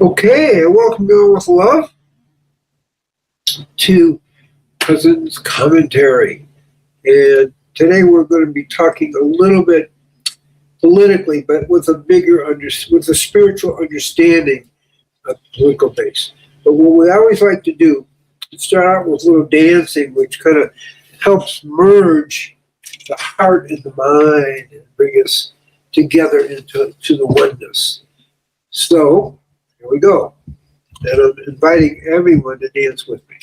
Okay, welcome to With Love to Cousens Commentary. And today we're going to be talking a little bit politically, but with a spiritual understanding of political base. But what we always like to do is start out with a little dancing, which kind of helps merge the heart and the mind and bring us together into the oneness. So, here we go. And I'm inviting everyone to dance with me.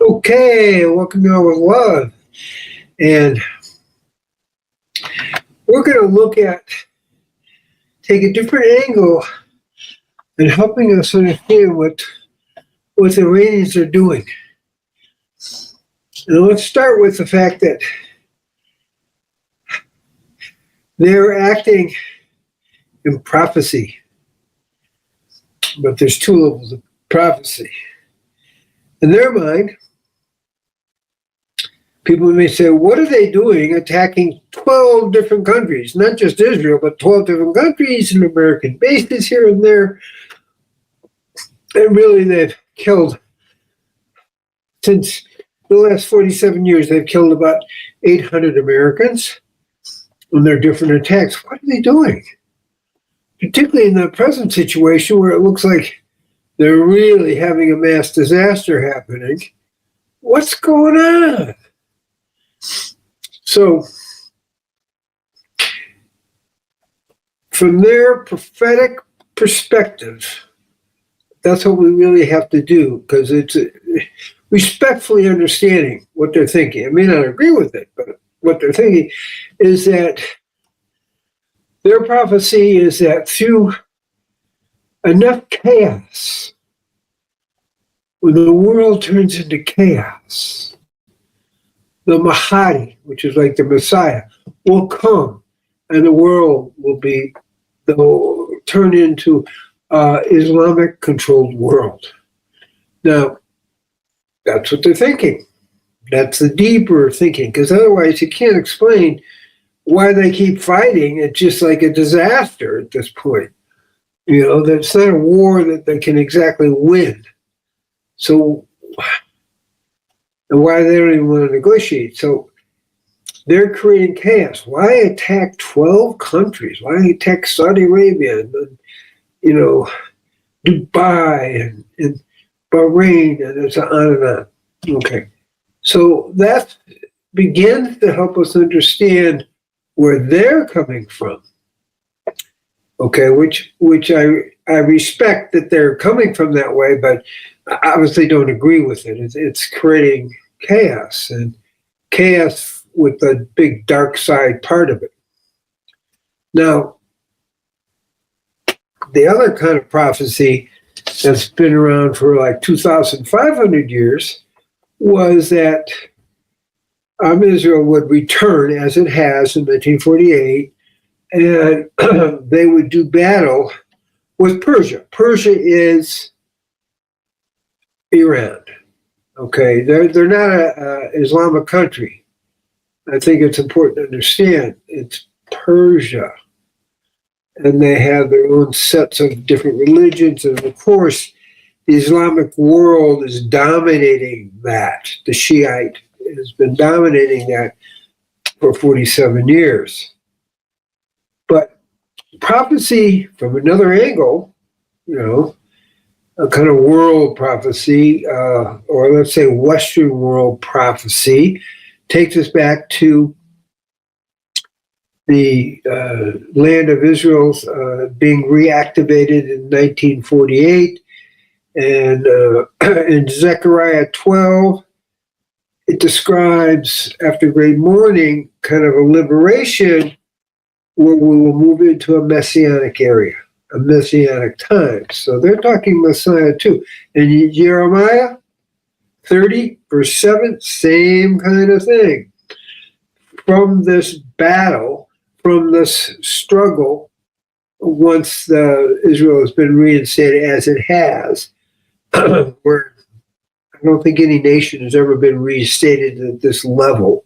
Okay, welcome to With Love. And we're going to take a different angle in helping us understand what the Iranians are doing. And let's start with the fact that they're acting in prophecy. But there's two levels of prophecy. In their mind, people may say, what are they doing attacking 12 different countries? Not just Israel, but 12 different countries and American bases here and there. And really, they've killed, since the last 47 years, they've killed about 800 Americans in their different attacks. What are they doing? Particularly in the present situation where it looks like they're really having a mass disaster happening. What's going on? So, from their prophetic perspective, that's what we really have to do, because it's respectfully understanding what they're thinking. I may not agree with it, but what they're thinking is that their prophecy is that through enough chaos, when the world turns into chaos, the Mahdi, which is like the Messiah, will come, and the world will turn into Islamic-controlled world. Now, that's what they're thinking. That's the deeper thinking, because otherwise you can't explain why they keep fighting. It's just like a disaster at this point. You know, that's not a war that they can exactly win. So, and why they don't even want to negotiate. So they're creating chaos. Why attack 12 countries? Why attack Saudi Arabia and Dubai and Bahrain, and it's on and on. Okay. So that begins to help us understand where they're coming from. Okay, which I respect that they're coming from that way, but I obviously don't agree with it. It's creating chaos, and chaos with the big dark side part of it. Now, the other kind of prophecy that's been around for like 2,500 years was that Israel would return, as it has in 1948, and they would do battle with Persia. Persia is Iran. Okay, they're not a Islamic country. I think it's important to understand it's Persia, and they have their own sets of different religions, and of course, the Islamic world is dominating that. The Shiite has been dominating that for 47 years. But prophecy from another angle, a kind of world prophecy, or let's say Western world prophecy, takes us back to the land of Israel being reactivated in 1948. And in Zechariah 12, it describes, after great mourning, kind of a liberation where we will move into a messianic area, a messianic time. So they're talking Messiah too. And Jeremiah 30, verse 7, same kind of thing. From this battle, from this struggle, once Israel has been reinstated as it has, where I don't think any nation has ever been reinstated at this level,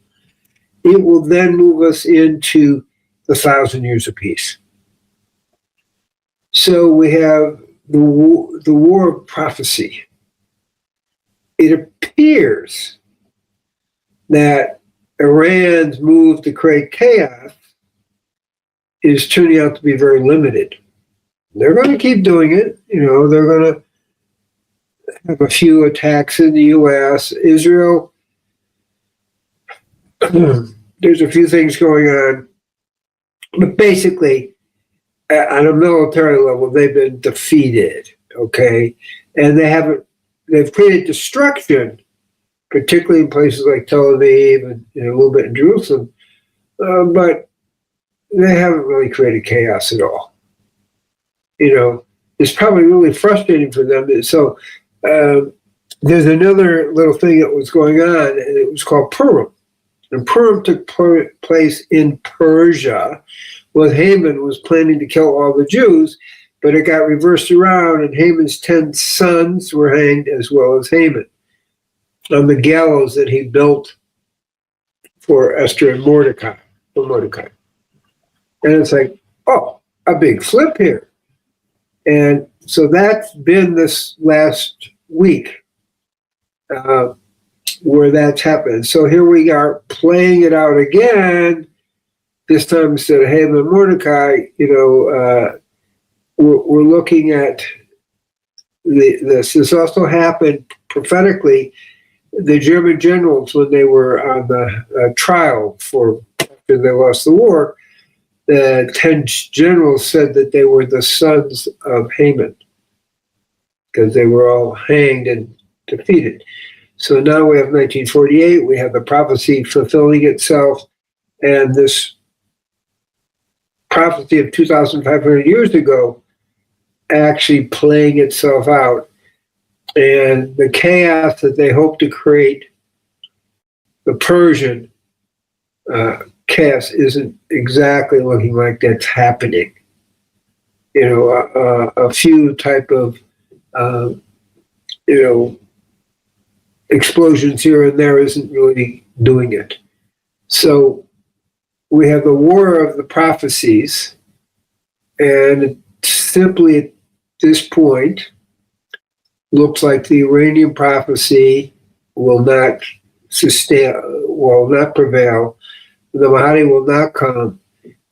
it will then move us into the 1,000 years of peace. So we have the war of prophecy. It appears that Iran's move to create chaos is turning out to be very limited. They're going to keep doing it. They're going to have a few attacks in the U.S. Israel, there's a few things going on. But basically, on a military level, they've been defeated, okay? And they've created destruction, particularly in places like Tel Aviv and a little bit in Jerusalem, but they haven't really created chaos at all. It's probably really frustrating for them. So there's another little thing that was going on, and it was called Purim. And Purim took place in Persia, where Haman was planning to kill all the Jews, but it got reversed around, and Haman's 10 sons were hanged as well as Haman on the gallows that he built for Esther and Mordecai. And it's like, oh, a big flip here. And so that's been this last week where that's happened. So here we are playing it out again. This time instead of Haman and Mordecai, we're looking at this. This also happened prophetically. The German generals, when they were on the trial after they lost the war, the 10 generals said that they were the sons of Haman because they were all hanged and defeated. So now we have 1948, we have the prophecy fulfilling itself, and this prophecy of 2,500 years ago actually playing itself out. And the chaos that they hope to create, the Persian chaos, isn't exactly looking like that's happening. A few type of, explosions here and there isn't really doing it. So we have the war of the prophecies, and simply at this point, looks like the Iranian prophecy will not prevail. The Mahdi will not come,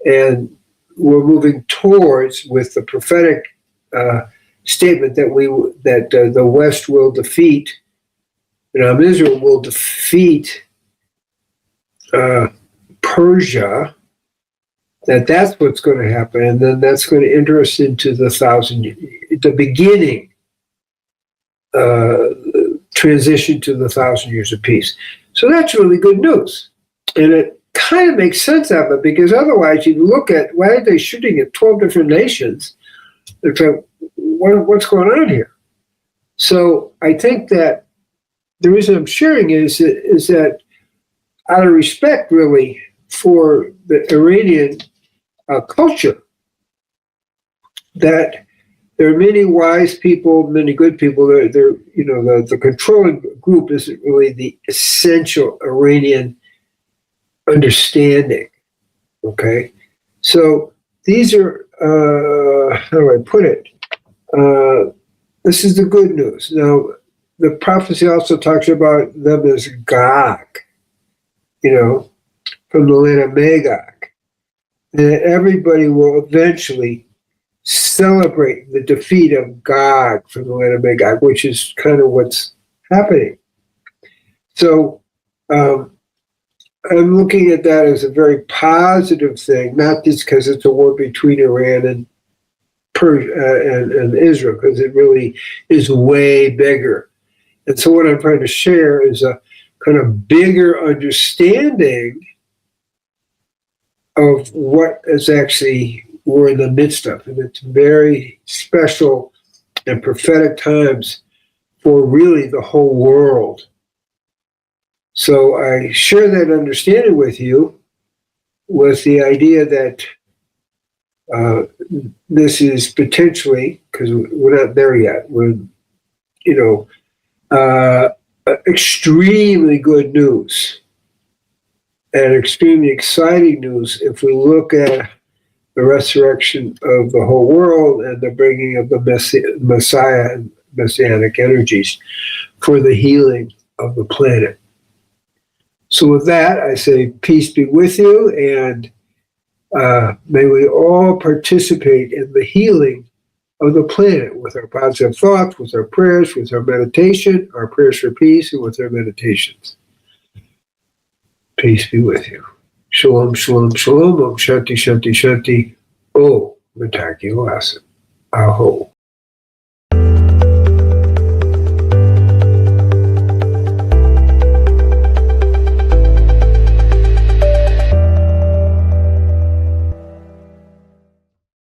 and we're moving towards, with the prophetic statement that the West will defeat, Israel will defeat Persia. That's what's going to happen, and then that's going to enter us into the beginning. Transition to the 1,000 years of peace. So that's really good news. And it kind of makes sense of it, because otherwise you look at, why are they shooting at 12 different nations? It's like, what's going on here? So I think that the reason I'm sharing is that out of respect, really, for the Iranian culture, that there are many wise people, many good people. The controlling group isn't really the essential Iranian understanding. Okay, so these are how do I put it? This is the good news. Now, the prophecy also talks about them as Gog, from the land of Magog, and everybody will eventually celebrate the defeat of Gog from the land of Magog, which is kind of what's happening. So I'm looking at that as a very positive thing, not just because it's a war between Iran and Israel, because it really is way bigger. And so what I'm trying to share is a kind of bigger understanding of what is actually we're in the midst of. And it's very special and prophetic times for really the whole world. So I share that understanding with you with the idea that this is potentially, because we're not there yet, we're, extremely good news and extremely exciting news if we look at the resurrection of the whole world and the bringing of the Messiah and messianic energies for the healing of the planet. So with that, I say peace be with you, and may we all participate in the healing of the planet with our positive thoughts, with our prayers, with our meditation, our prayers for peace, and with our meditations. Peace be with you. Shalom, shalom, shalom. Om Shanti, Shanti, Shanti. Oh, Mataki Lassen. Aho.